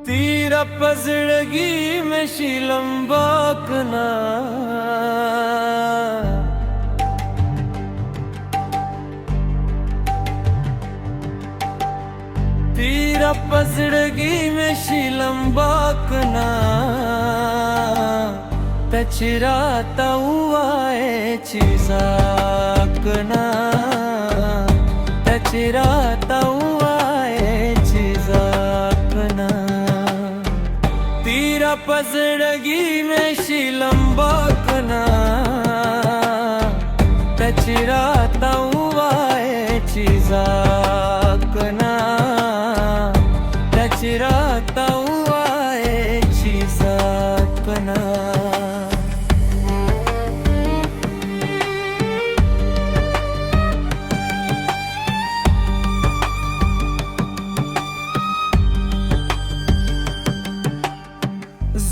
तीरा पजड़गी में शीलंबाकना तीरा पजड़गी में शीलंबाकना तचिराता हुआ चीजाकना तचिराता हुआ चीजाकना तीरा पजड़गी में शीलंबाकना तचिराता हुआ चीजाकना तचिराता हुआ चीजाकना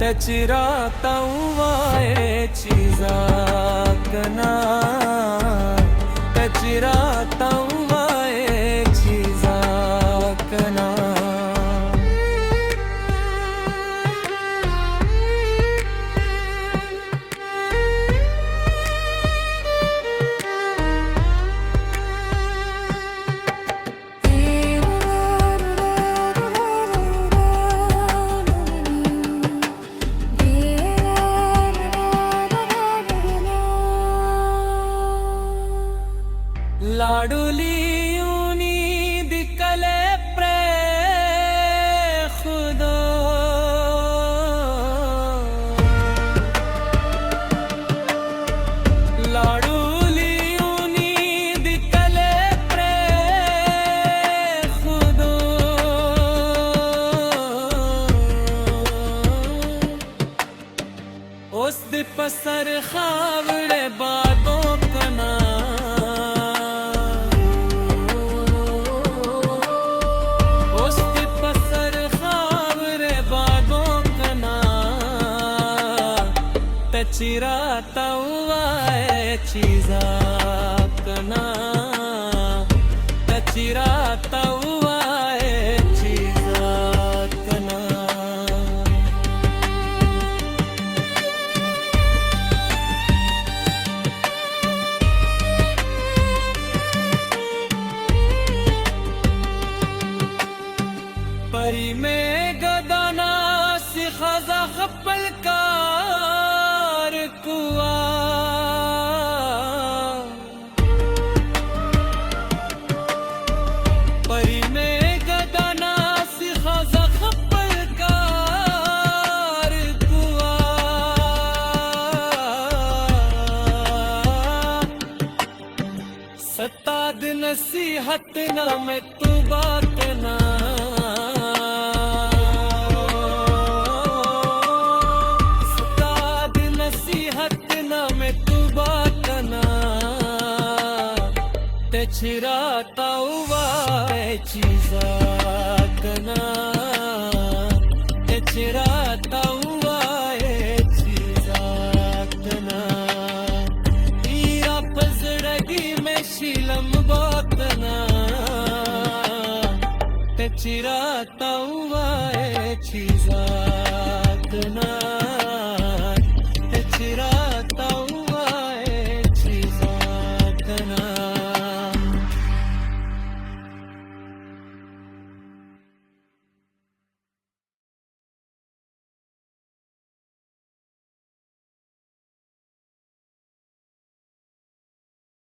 तचिराता हुआ चीजाकना तचिराता हुआ चीजाकना लाडुली यूनी दिकले प्रे खुदा लाडुली यूनी दिकले प्रे खुदा उस दे पसर खावड़े बातों कना तचिराता हुआ चीजाकना तचिराता हुआ चीजाकना परी में गदाना सिखाजा खपल का परी में गदाना सिखा ज़ख़्फ़ल कार कुआ सताद नसीहत ना में तू बात ना तचिराता हुआ चीजाकना तचिराता हुआ चीजाकना तीरा पजड़गी में शीलंबाकना तचिराता हुआ